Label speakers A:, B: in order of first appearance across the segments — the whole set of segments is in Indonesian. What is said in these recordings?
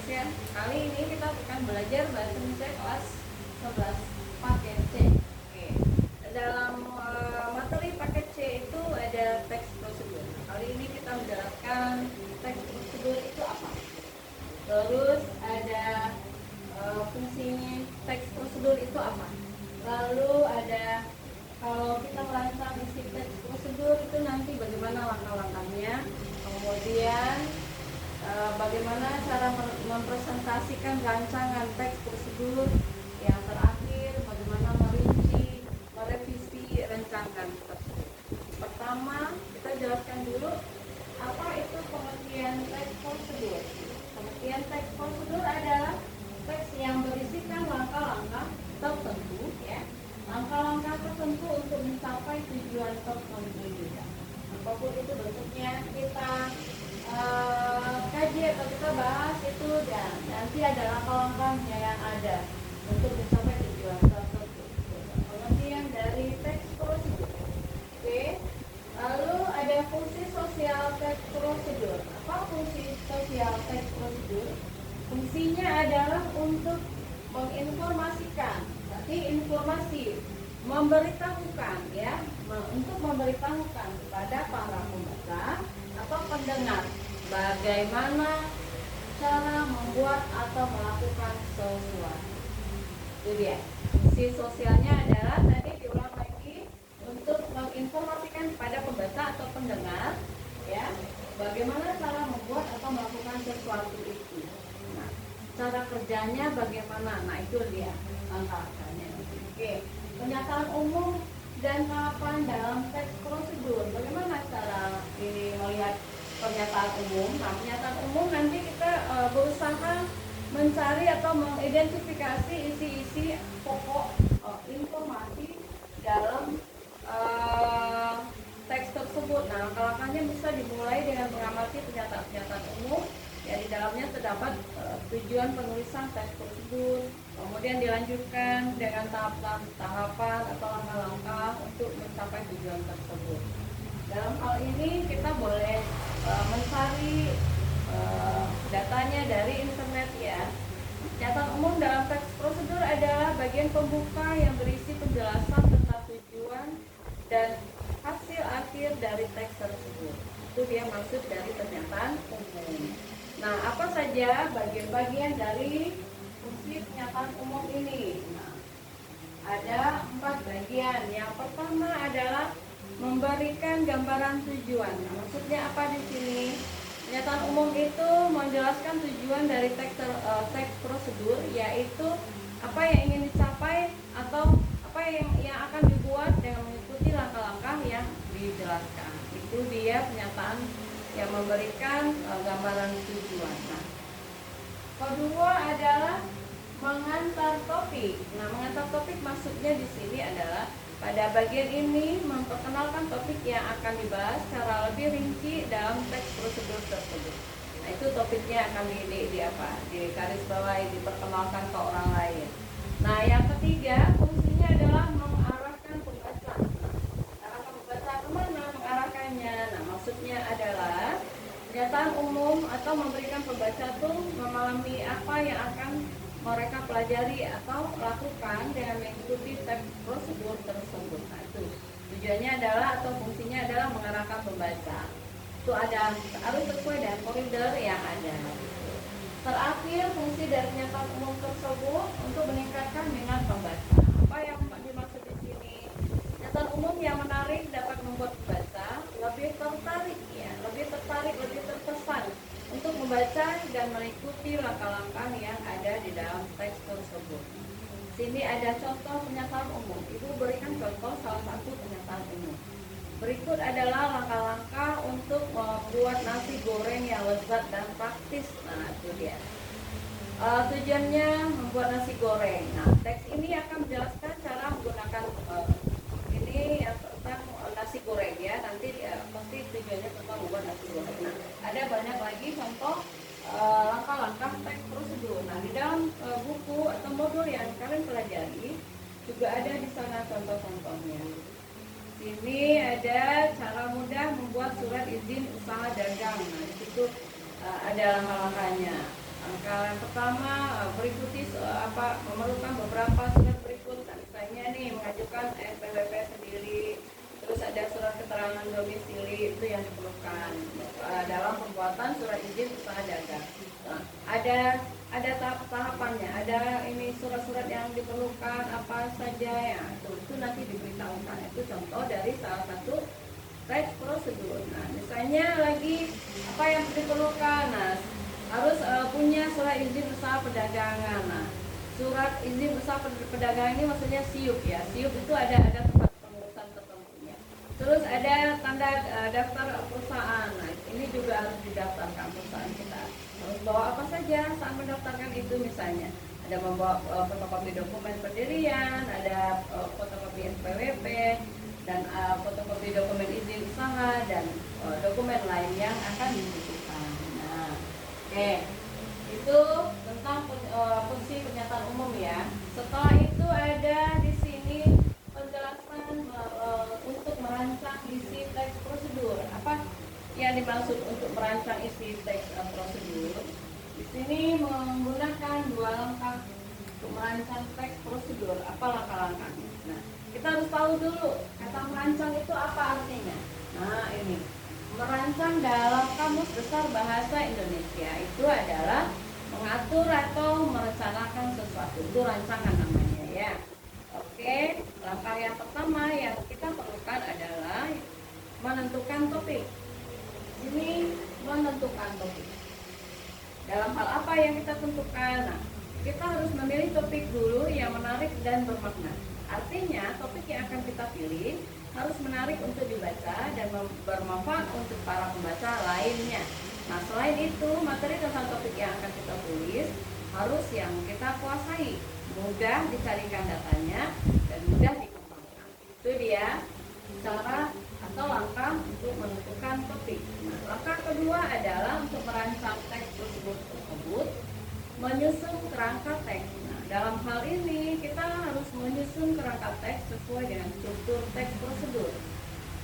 A: Indonesia. Kali ini kita akan belajar bahasa Indonesia kelas 11 paket C. Oke. Dalam materi paket C itu ada teks prosedur. Kali ini kita menjelaskan teks prosedur itu apa. Terus ada fungsinya teks prosedur itu apa. Lalu ada kalau kita merancang isi teks prosedur itu nanti bagaimana langkah-langkahnya. Kemudian bagaimana cara mempresentasikan rancangan teks prosedur. Yang terakhir, bagaimana merinci, merevisi rancangan tersebut. Pertama, kita jelaskan dulu apa itu pengertian teks prosedur. Pengertian teks prosedur adalah teks yang berisikan langkah-langkah tertentu, ya, langkah-langkah tertentu untuk mencapai tujuan tertentu juga. Apapun itu bentuknya, kita kaji atau kita bahas itu, dan nanti ada langkah-langkahnya yang ada untuk mencapai tujuan tertentu. Pengertian dari teks prosedur. Oke. Lalu ada fungsi sosial teks prosedur. Apa fungsi sosial teks prosedur? Fungsinya adalah untuk menginformasikan, berarti informasi, memberitahukan, ya, untuk memberitahukan kepada para pembaca atau pendengar bagaimana cara membuat atau melakukan sesuatu. Itu dia. Fungsi sosialnya adalah tadi diulang lagi, untuk menginformasikan kepada pembaca atau pendengar, ya, bagaimana cara membuat atau melakukan sesuatu itu. Nah, cara kerjanya bagaimana? Nah, itu dia langkah-langkahnya. Oke, pernyataan umum dan tahapan dalam teks prosedur. Bagaimana cara ini melihat pernyataan umum? Nah, pernyataan umum nanti kita berusaha mencari atau mengidentifikasi isi-isi pokok informasi dalam teks tersebut. Nah, langkah-langkahnya bisa dimulai dengan mengamati pernyataan-pernyataan umum. Ya, di dalamnya terdapat tujuan penulisan teks prosedur, kemudian dilanjutkan dengan tahapan atau langkah-langkah untuk mencapai tujuan tersebut. Dalam hal ini kita boleh mencari datanya dari internet, ya. Pernyataan umum dalam teks prosedur adalah bagian pembuka yang berisi penjelasan tentang tujuan dan hasil akhir dari teks tersebut. Itu dia maksud dari pernyataan umum. Nah, apa saja bagian-bagian dari fungsi pernyataan umum ini? Nah, ada 4 bagian. Yang pertama adalah memberikan gambaran tujuan. Nah, maksudnya apa di sini? Pernyataan umum itu menjelaskan tujuan dari teks prosedur, yaitu apa yang ingin dicapai atau apa yang akan dibuat dengan mengikuti langkah-langkah yang dijelaskan. Itu dia pernyataan yang memberikan gambaran tujuan. Nah, kedua adalah mengantar topik. Nah, mengantar topik maksudnya di sini adalah pada bagian ini memperkenalkan topik yang akan dibahas secara lebih rinci dalam teks prosedur tersebut. Nah, itu topiknya akan di garis bawahi, diperkenalkan ke orang lain. Nah, yang ketiga fungsinya adalah mengarahkan pembaca. Arahkan pembaca kemana mengarahkannya? Nah, maksudnya adalah pernyataan umum atau memberikan pembaca itu memahami apa yang akan mereka pelajari atau lakukan dengan mengikuti teks prosedur tersebut. Nah, itu tujuannya adalah atau fungsinya adalah mengarahkan pembaca. Itu harus sesuai dengan koridor yang ada. Terakhir, fungsi dari pernyataan umum tersebut untuk meningkatkan minat pembaca. Apa yang dimaksud di sini? Pernyataan umum yang menarik dapat membuat pembaca lebih tertarik, ya, lebih terkesan untuk membaca dan mengikuti langkah-langkah yang ada di dalam teks tersebut. Sini ada contoh pernyataan umum. Ibu berikan contoh salah satu pernyataan umum. Berikut adalah langkah-langkah untuk membuat nasi goreng yang lezat dan praktis. Nah, itu dia. Tujuannya membuat nasi goreng. Nah, teks ini akan menjelaskan cara menggunakan ini tentang nasi goreng, ya. Nanti pasti tujuannya tentang membuat nasi goreng. Nah, ada banyak lagi contoh langkah-langkah teks prosedur. Nah, di dalam buku atau modul yang kalian pelajari juga ada di sana contoh-contohnya. Sini ada cara mudah membuat surat izin usaha dagang. Nah, di situ ada langkah-langkahnya. Langkah yang pertama berikuti memerlukan beberapa surat berikut. Nah, misalnya nih mengajukan NPWP sendiri, terus ada surat keterangan domisili itu yang diperlukan dalam pembuatan surat izin usaha dagang. Nah, ada tahapannya, ada ini surat-surat yang diperlukan apa saja ya, itu nanti diberitahukan. Itu contoh dari salah satu tax prosedur. Nah, misalnya lagi apa yang diperlukan, nah harus punya surat izin usaha perdagangan. Nah, surat izin usaha perdagangan ini maksudnya SIUP ya. SIUP itu ada tempat pengurusan tertentunya. Terus ada tanda daftar perusahaan. Nah, ini juga harus didaftarkan perusahaan kita. Harus bawa apa saja saat mendaftarkan itu, misalnya ada membawa fotokopi dokumen pendirian, ada fotokopi NPWP, dan fotokopi dokumen izin usaha, dan dokumen lain yang akan dibutuhkan. Nah, oke, itu tentang fungsi pernyataan umum ya. Setelah itu ada di sini penjelasan untuk merancang isi teks prosedur. Apa yang dimaksud untuk merancang isi teks prosedur? Di sini menggunakan 2 langkah untuk merancang teks prosedur. Apa langkah-langkahnya? Nah, kita harus tahu dulu kata merancang itu apa artinya. Nah, ini merancang dalam Kamus Besar Bahasa Indonesia itu adalah mengatur atau merencanakan sesuatu. Itu rancangan namanya ya. Oke, langkah yang pertama yang kita perlukan adalah menentukan topik. Ini menentukan topik. Dalam hal apa yang kita tentukan? Nah, kita harus memilih topik dulu yang menarik dan bermakna. Artinya, topik yang akan kita pilih harus menarik untuk dibaca dan bermanfaat untuk para pembaca lainnya. Nah, selain itu, materi tentang topik yang akan kita tulis harus yang kita kuasai, mudah dicarikan datanya, dan mudah dikembangkan. Itu dia cara atau langkah untuk menentukan topik. Nah, langkah kedua adalah untuk merancang teks tersebut, menyusun kerangka teks. Nah, dalam hal ini kita harus menyusun kerangka teks sesuai dengan struktur teks prosedur,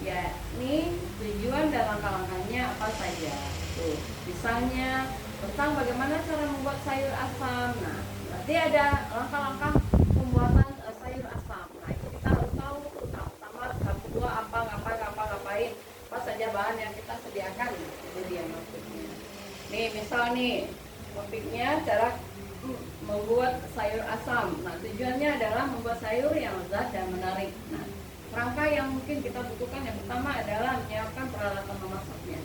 A: yakni tujuan dan langkah-langkahnya apa saja. Tuh, misalnya tentang bagaimana cara membuat sayur asam. Nah, berarti ada langkah-langkah pembuatan sayur asam. Nah, itu kita harus tahu tuh, tahap kedua ngapain, apa saja bahan yang kita sediakan. Itu dia maksudnya. Nih, misal nih topiknya cara membuat sayur asam. Nah, tujuannya adalah membuat sayur yang lezat dan menarik. Nah, kerangka yang mungkin kita butuhkan yang pertama adalah menyiapkan peralatan memasaknya.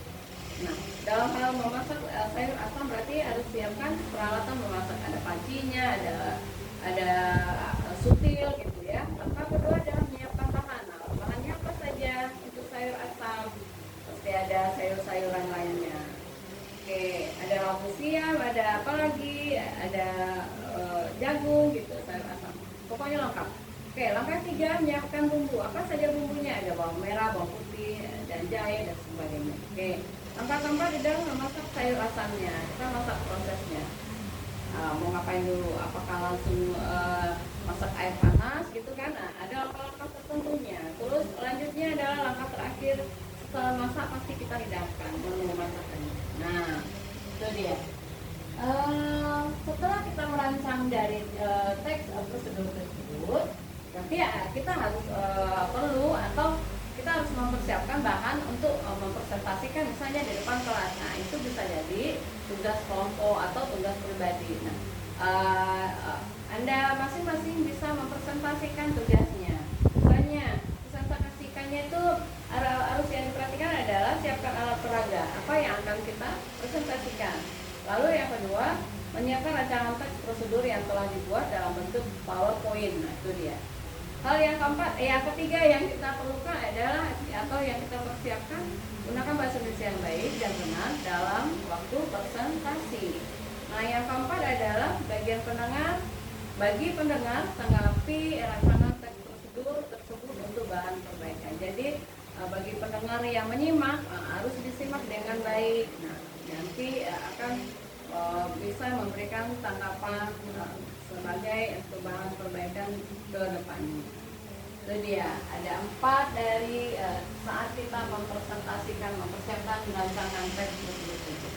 A: Nah, dalam hal memasak sayur asam berarti harus siapkan peralatan memasak. Ada pancinya, ada sutil gitu ya. Langkah kedua adalah menyiapkan bahan. Nah, bahannya apa saja untuk sayur asam? Pasti ada sayur-sayuran lainnya. Oke, ada labu siam, ada apa lagi? Ada jagung gitu, sayur asam. Pokoknya lengkap. Oke, langkah 3 menyiapkan bumbu. Apa saja bumbunya? Ada bawang merah, bawang putih, dan jahe dan sebagainya. Oke. Langkah keempat di dalam memasak sayur asamnya. Kita masak prosesnya. Mau ngapain dulu? Apakah langsung masak air panas gitu kan? Nah, ada langkah-langkah tertentunya. Terus selanjutnya adalah langkah terakhir, setelah masak pasti kita hidangkan menu masakannya. Nah, itu dia. Setelah kita merancang dari teks prosedur tersebut, berarti ya kita harus perlu atau kita harus mempersiapkan bahan untuk mempresentasikan misalnya di depan kelas. Nah, itu bisa jadi tugas kelompok atau tugas pribadi. Nah, Anda masing-masing bisa mempresentasikan tugasnya. Misalnya, presentasikannya itu harus yang diperhatikan adalah siapkan alat peraga apa yang akan kita presentasikan. Lalu yang kedua, menyiapkan rancangan teks prosedur yang telah dibuat dalam bentuk PowerPoint. Nah, itu dia. Hal yang keempat, yang ketiga yang kita perlukan adalah atau yang kita persiapkan, gunakan bahasa Indonesia yang baik dan benar dalam waktu presentasi. Nah, yang keempat adalah bagi pendengar tanggapi rancangan teks prosedur tersebut untuk bahan perbaikan. Jadi bagi pendengar yang menyimak harus disimak dengan baik. Nah, nanti akan bisa memberikan tanggapan sebagai untuk bahan perbaikan ke depannya. Itu dia, ada 4 dari saat kita mempersiapkan rancangan teks tersebut.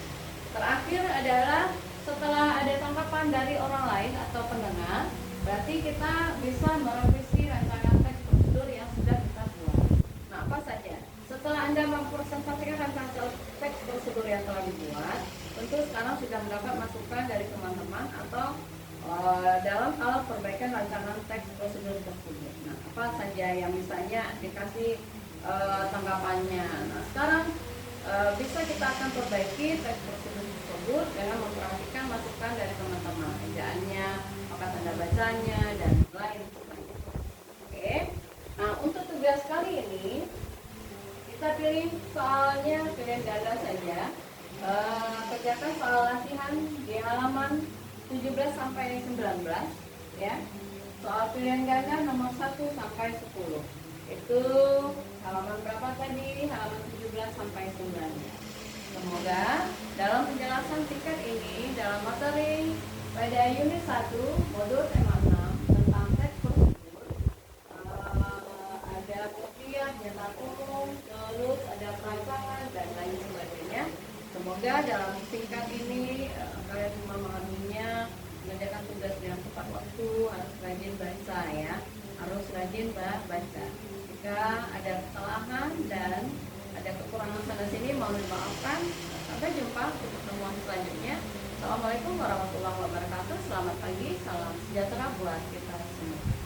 A: Terakhir adalah setelah ada tanggapan dari orang lain atau pendengar, berarti kita bisa merevisi rancangan teks prosedur yang sudah kita buat. Nah, apa saja? Setelah Anda mempresentasikan rancangan teks prosedur yang telah dibuat, tentu sekarang sudah mendapat masukan dari teman-teman atau dalam hal perbaikan rancangan teks prosedur tersebut. Nah, apa saja yang misalnya dikasih tanggapannya. Nah, sekarang bisa kita akan perbaiki teks prosedur tersebut dengan memperhatikan masukan dari teman-teman, ejaannya, maka tanda bacanya, dan lain sebagainya. Oke. Nah, untuk tugas kali ini kita pilih soalnya pilihan ganda saja. Kerjakan soal latihan di halaman 17 sampai 19 ya. Soal pilihan ganda nomor 1 sampai 10. Itu halaman berapa tadi? Halaman 17 sampai 19. Semoga dalam penjelasan singkat ini dalam materi pada unit 1 modul tema 6 tentang teks prosedur, ada kopiah, nyetak umum, terus ada perancangan dan lain sebagainya. Semoga dalam singkat ini kalian semua memahaminya, mengerjakan tugas dengan tepat waktu, harus rajin baca ya, harus rajin baca. Jika ada kesalahan dan ada kekurangan sana sini mohon dimaafkan. Sampai jumpa untuk pertemuan selanjutnya. Assalamualaikum warahmatullahi wabarakatuh. Selamat pagi, salam sejahtera buat kita semua.